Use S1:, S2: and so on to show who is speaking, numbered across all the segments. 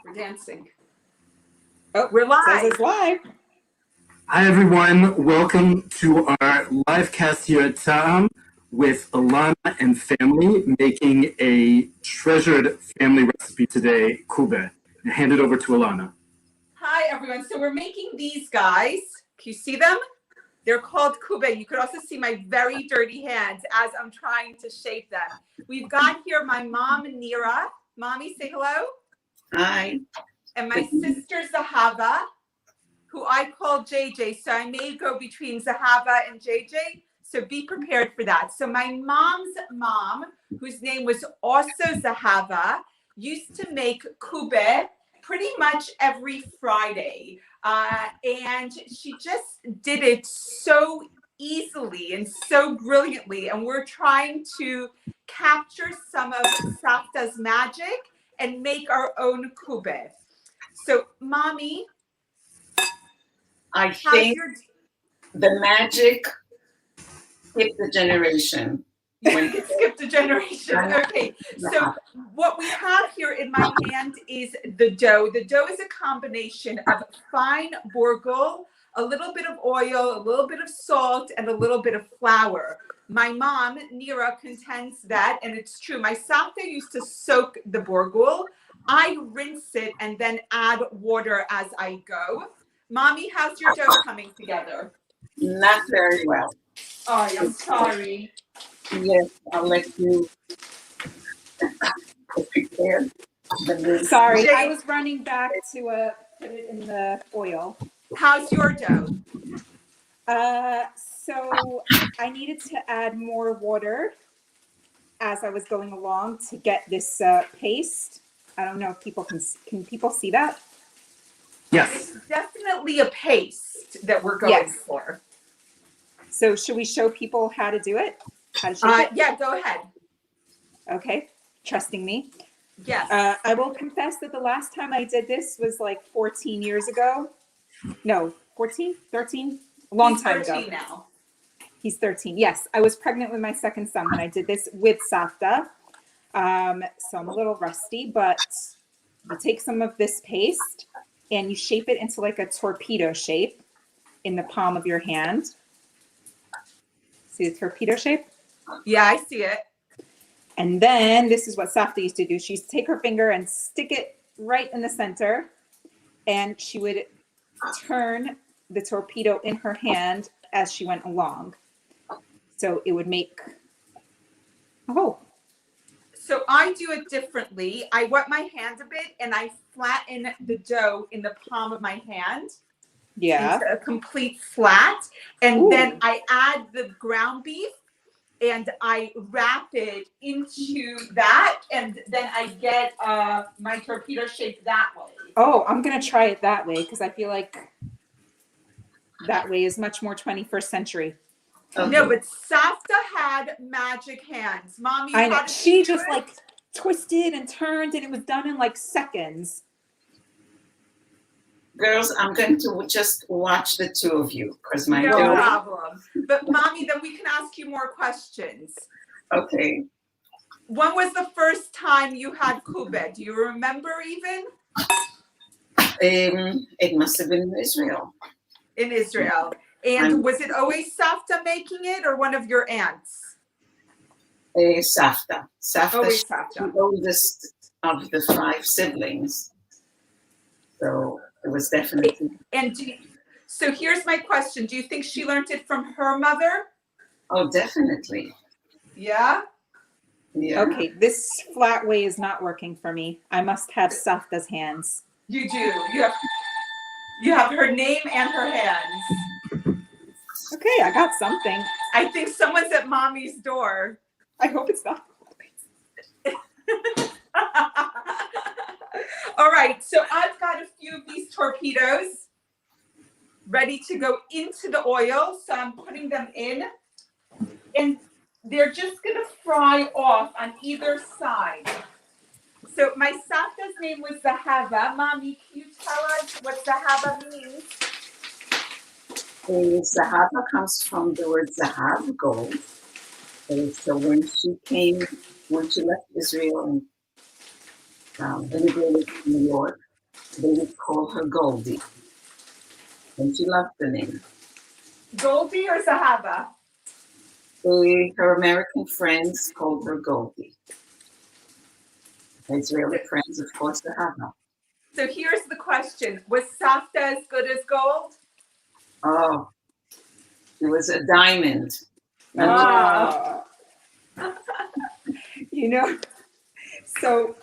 S1: We're dancing. Oh, we're live.
S2: Says it's live.
S3: Hi, everyone. Welcome to our live cast here at Ta'am with Ilana and family making a treasured family recipe today, Kubeh. And hand it over to Ilana.
S1: Hi, everyone. So we're making these guys. Can you see them? They're called Kibbeh. You could also see my very dirty hands as I'm trying to shape them. We've got here my mom, Nira. Mommy, say hello.
S4: Hi.
S1: And my sister, Zahava, who I call JJ. So I may go between Zahava and JJ. So be prepared for that. So my mom's mom, whose name was also Zahava, used to make Kibbeh pretty much every Friday. And she just did it so easily and so brilliantly. And we're trying to capture some of Savta's magic and make our own Kibbeh. So, Mommy,
S4: I think the magic skipped the generation.
S1: It skipped a generation. Okay, so what we have here in my hand is the dough. The dough is a combination of fine bulgur, a little bit of oil, a little bit of salt, and a little bit of flour. My mom, Nira, contends that, and it's true, my saute used to soak the bulgur. I rinse it and then add water as I go. Mommy, how's your dough coming together?
S4: Not very well.
S1: Oh, I'm sorry.
S4: Yes, I'll let you prepare.
S2: Sorry, I was running back to put it in the oil.
S1: How's your dough?
S2: So I needed to add more water as I was going along to get this paste. I don't know if people can people see that?
S3: Yes.
S1: It's definitely a paste that we're going for.
S2: So should we show people how to do it? How to shape it?
S1: Yeah, go ahead.
S2: Okay, trusting me.
S1: Yes.
S2: I will confess that the last time I did this was like 14 years ago. No, 14, 13, a long time ago.
S1: He's 13 now.
S2: He's 13. Yes, I was pregnant with my second son when I did this with Savta. So I'm a little rusty, but you take some of this paste and you shape it into like a torpedo shape in the palm of your hand. See the torpedo shape?
S1: Yeah, I see it.
S2: And then this is what Savta used to do. She used to take her finger and stick it right in the center, and she would turn the torpedo in her hand as she went along. So it would make a hole.
S1: So I do it differently. I wet my hand a bit and I flatten the dough in the palm of my hand.
S2: Yeah.
S1: Into a complete flat. And then I add the ground beef and I wrap it into that. And then I get my torpedo shape that way.
S2: Oh, I'm going to try it that way because I feel like that way is much more 21st century.
S1: Okay. No, but Savta had magic hands. Mommy,
S2: I know. She just like twisted and turned and it was done in like seconds.
S4: Girls, I'm going to just watch the two of you because my
S1: no
S4: dough.
S1: problem. But Mommy, then we can ask you more questions.
S4: Okay.
S1: When was the first time you had Kibbeh? Do you remember even?
S4: It must have been in Israel.
S1: In Israel. And was it always Savta making it or one of your aunts?
S4: Savta. Savta.
S1: Always Savta.
S4: The oldest of the 5 siblings. So it was definitely.
S1: And so here's my question. Do you think she learned it from her mother?
S4: Oh, definitely.
S1: Yeah?
S4: Yeah.
S2: Okay, this flat way is not working for me. I must have Savta's hands.
S1: You do. You have her name and her hands.
S2: Okay, I got something.
S1: I think someone's at Mommy's door.
S2: I hope it's not.
S1: All right, so I've got a few of these torpedoes ready to go into the oil. So I'm putting them in and they're just gonna fry off on either side. So my Savta's name was Zahava. Mommy, can you tell us what Zahava means?
S4: Zahava comes from the word Zahav, gold. So when she left Israel and immigrated to New York, they would call her Goldie. And she loved the name.
S1: Goldie or Zahava?
S4: Her American friends called her Goldie. Israeli friends, of course, Zahava.
S1: So here's the question. Was Savta as good as gold?
S4: Oh, it was a diamond.
S1: Ah.
S2: You know, so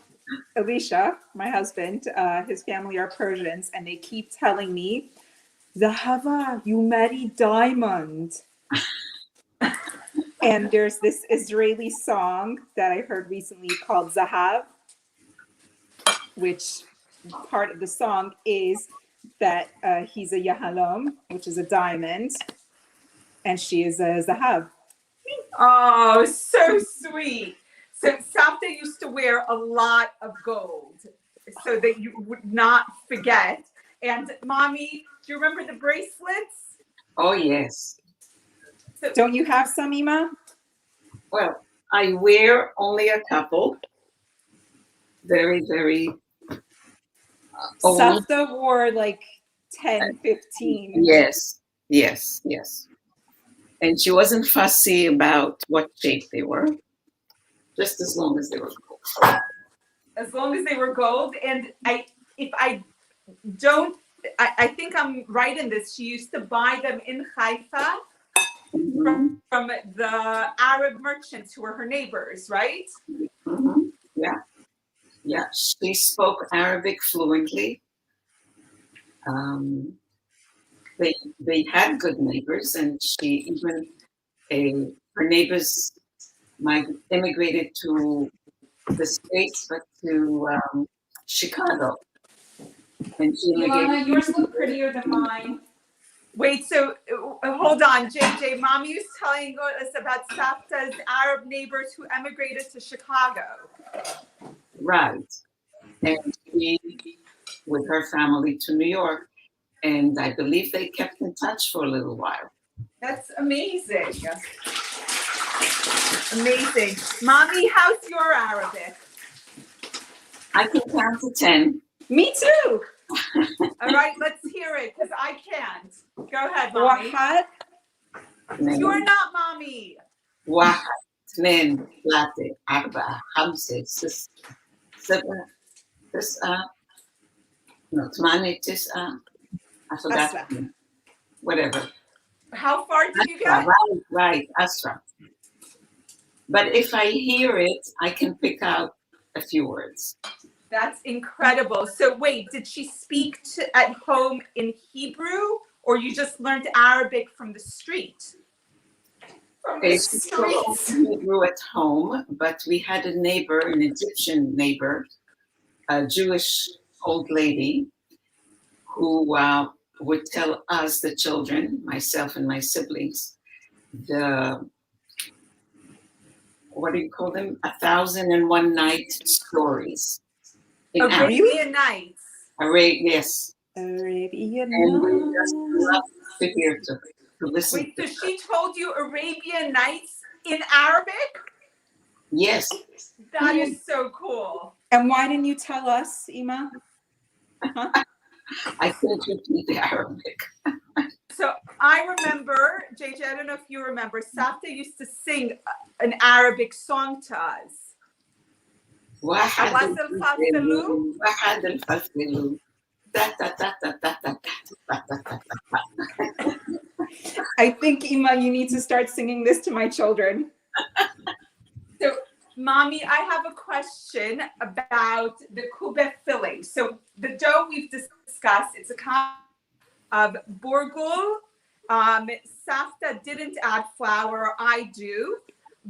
S2: Alicia, my husband, his family are Persians, and they keep telling me, Zahava, you married Diamond. And there's this Israeli song that I heard recently called Zahav, which part of the song is that he's a Yahalom, which is a diamond, and she is a Zahav.
S1: Oh, so sweet. So Savta used to wear a lot of gold so that you would not forget. And Mommy, do you remember the bracelets?
S4: Oh, yes.
S2: Don't you have some, Ima?
S4: Well, I wear only a couple. Very, very old.
S2: Savta wore like 10, 15.
S4: Yes, yes, yes. And she wasn't fussy about what shape they were, just as long as they were gold.
S1: As long as they were gold. And I think I'm right in this. She used to buy them in Haifa from the Arab merchants who were her neighbors, right?
S4: Mm-hmm. Yeah, yeah. She spoke Arabic fluently. They had good neighbors, and she even her neighbors immigrated to the States, but to Chicago. And she
S2: Ilana, yours look prettier than mine.
S1: Wait, so hold on, JJ. Mommy was telling us about Savta's Arab neighbors who emigrated to Chicago.
S4: Right. And she, with her family, to New York. And I believe they kept in touch for a little while.
S1: That's amazing. Amazing. Mommy, how's your Arabic?
S4: I can count to 10.
S1: Me too. All right, let's hear it because I can't. Go ahead, Mommy.
S2: Wahad?
S1: You're not Mommy.
S4: واحد اثنين ثلاثة أربعة خمسة ستة سبعة تسعة no ثمانية تسعة I forgot
S2: Asra.
S4: whatever.
S1: How far did you get?
S4: Right, Asra. But if I hear it, I can pick out a few words.
S1: That's incredible. So wait, did she speak at home in Hebrew or you just learned Arabic from the street? From the
S4: She
S1: streets.
S4: spoke Hebrew at home, but we had a neighbor, an Egyptian neighbor, a Jewish old lady, who would tell us, the children, myself and my siblings, what do you call them? 1,001 Night stories.
S1: Arabian Nights.
S4: Yes.
S2: Arabian
S4: And we just love to hear to listen.
S1: Wait, so she told you Arabian Nights in Arabic?
S4: Yes.
S1: That is so cool.
S2: And why didn't you tell us, Ima?
S4: I can't repeat the Arabic.
S1: So I remember, JJ, I don't know if you remember, Savta used to sing an Arabic song to us.
S4: واحد الفلفل
S2: I think, Ima, you need to start singing this to my children.
S1: So, Mommy, I have a question about the Kubeh filling. So the dough we've discussed, it's a kind of bulgur. Savta didn't add flour. I do.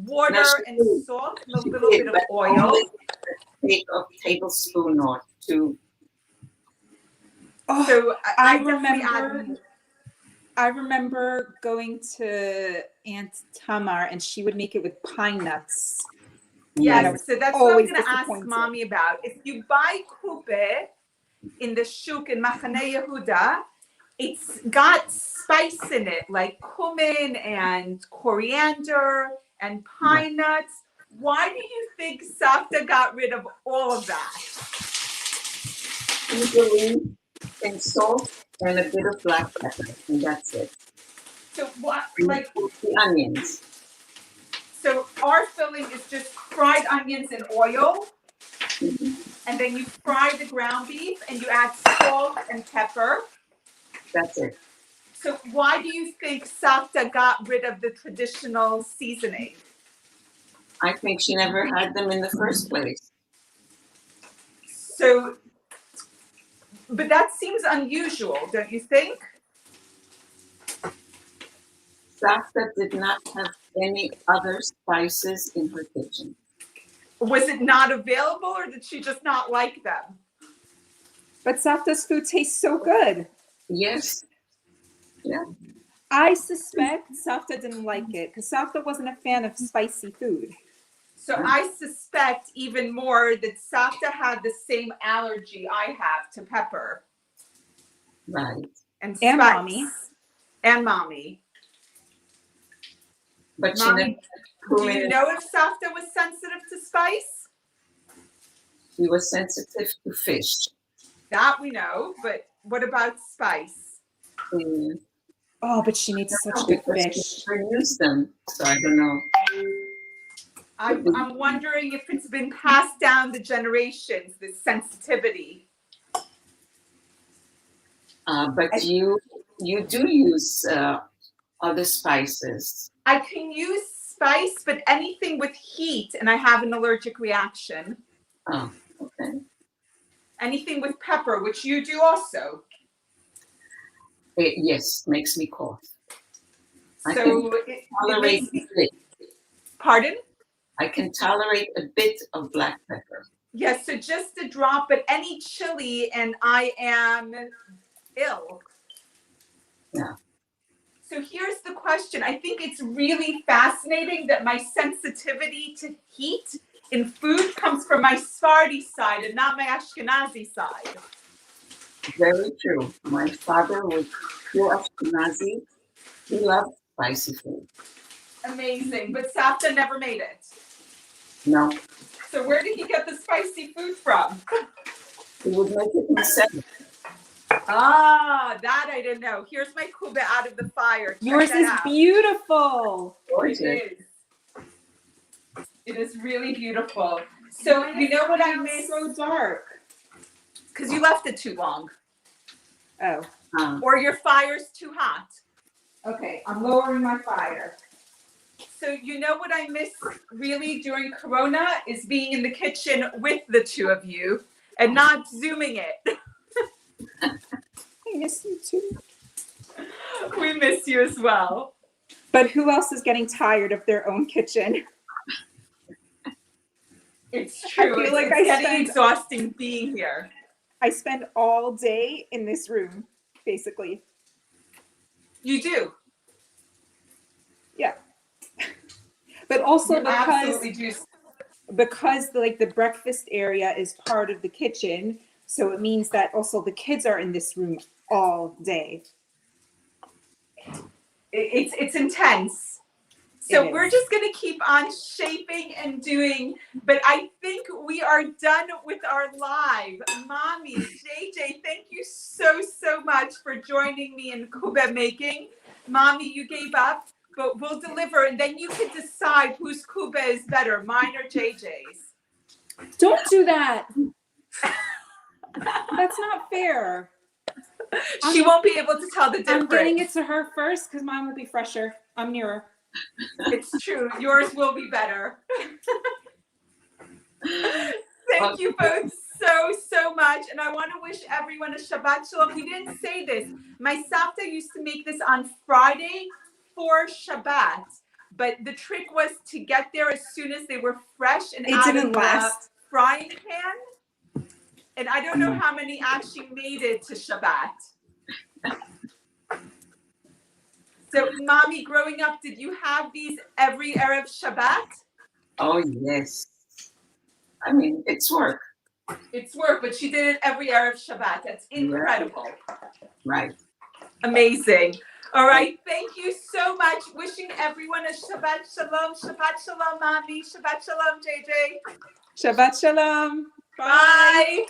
S1: Water and salt, and a little bit of oil.
S4: Take a tablespoon or two.
S2: Oh,
S1: So
S2: I remember going to Aunt Tamar, and she would make it with pine nuts.
S1: Yes, so that's what I'm
S2: always
S1: going to ask
S2: disappointed.
S1: Mommy about. If you buy Kubeh in the shuk in Machane Yehuda, it's got spice in it, like cumin and coriander and pine nuts. Why do you think Savta got rid of all of that?
S4: usually and salt and a bit of black pepper, and that's it.
S1: So what,
S4: And
S1: like,
S4: the onions.
S1: so our filling is just fried onions in oil, and then you fry the ground beef and you add salt and pepper.
S4: That's it.
S1: So why do you think Savta got rid of the traditional seasoning?
S4: I think she never had them in the first place.
S1: So, but that seems unusual, don't you think?
S4: Savta did not have any other spices in her kitchen.
S1: Was it not available, or did she just not like them?
S2: But Savta's food tastes so good.
S4: Yes. Yeah.
S2: I suspect Savta didn't like it because Savta wasn't a fan of spicy food.
S1: So I suspect even more that Savta had the same allergy I have to pepper
S4: Right.
S1: and
S2: And
S1: spice.
S2: mommy.
S1: And mommy.
S4: But she
S1: Mommy,
S4: never
S1: do you know if Savta was sensitive to spice?
S4: She was sensitive to fish.
S1: That we know, but what about spice?
S4: Mm.
S2: Oh, but she made such good
S4: Because
S2: fish.
S4: she never used them, so I don't know.
S1: I'm wondering if it's been passed down the generations, this sensitivity.
S4: But you do use other spices.
S1: I can use spice, but anything with heat, and I have an allergic reaction.
S4: Oh, okay.
S1: Anything with pepper, which you do also.
S4: Yes, makes me cough.
S1: So it
S4: Tolerate
S1: makes me,
S4: a bit.
S1: pardon?
S4: I can tolerate a bit of black pepper.
S1: Yes, so just a drop, but any chili and I am ill.
S4: Yeah.
S1: So here's the question. I think it's really fascinating that my sensitivity to heat in food comes from my Sephardi side and not my Ashkenazi side.
S4: Very true. My father was pure Ashkenazi. He loved spicy food.
S1: Amazing. But Savta never made it.
S4: No,
S1: So where did he get the spicy food from?
S4: he would make it himself.
S1: Ah, that I didn't know. Here's my Kubeh out of the fire. Check
S2: Yours
S1: that
S2: is
S1: out.
S2: beautiful.
S4: Gorgeous.
S1: It is. It is really beautiful. So you know what I miss?
S2: So dark.
S1: Because you left it too long.
S2: Oh.
S1: Or your fire's too hot.
S2: Okay, I'm lowering my fire.
S1: So you know what I miss really during Corona is being in the kitchen with the two of you and not Zooming it.
S2: I miss you too.
S1: We miss you as well.
S2: But who else is getting tired of their own kitchen?
S1: It's true.
S2: I feel like
S1: it's
S2: I
S1: getting
S2: spend-
S1: exhausting being here.
S2: I spend all day in this room, basically.
S1: You do.
S2: Yeah. But also
S1: You absolutely do.
S2: because the breakfast area is part of the kitchen, so it means that also the kids are in this room all day.
S1: It's intense. So
S2: It is.
S1: we're just going to keep on shaping and doing, but I think we are done with our live. Mommy, JJ, thank you so much for joining me in Kubeh making. Mommy, you gave up, but we'll deliver, and then you can decide whose Kubeh is better, mine or JJ's.
S2: Don't do that. That's not fair.
S1: She won't be able to tell the difference.
S2: I'm getting it to her first because mine will be fresher. I'm Nira.
S1: It's true. Yours will be better. Thank you both so much. And I want to wish everyone a Shabbat Shalom. We didn't say this. My Savta used to make this on Friday for Shabbat. But the trick was to get there as soon as they were fresh and out
S2: didn't
S1: of the
S2: last.
S1: frying pan. And I don't know how many actually made it to Shabbat. So, Mommy, growing up, did you have these every Erev Shabbat?
S4: Oh, yes. I mean, it's work.
S1: It's work, but she did it every Erev Shabbat. That's incredible.
S4: Right.
S1: Amazing. All right. Thank you so much. Wishing everyone a Shabbat Shalom. Shabbat Shalom, Mommy. Shabbat Shalom, JJ.
S2: Shabbat Shalom.
S1: Bye.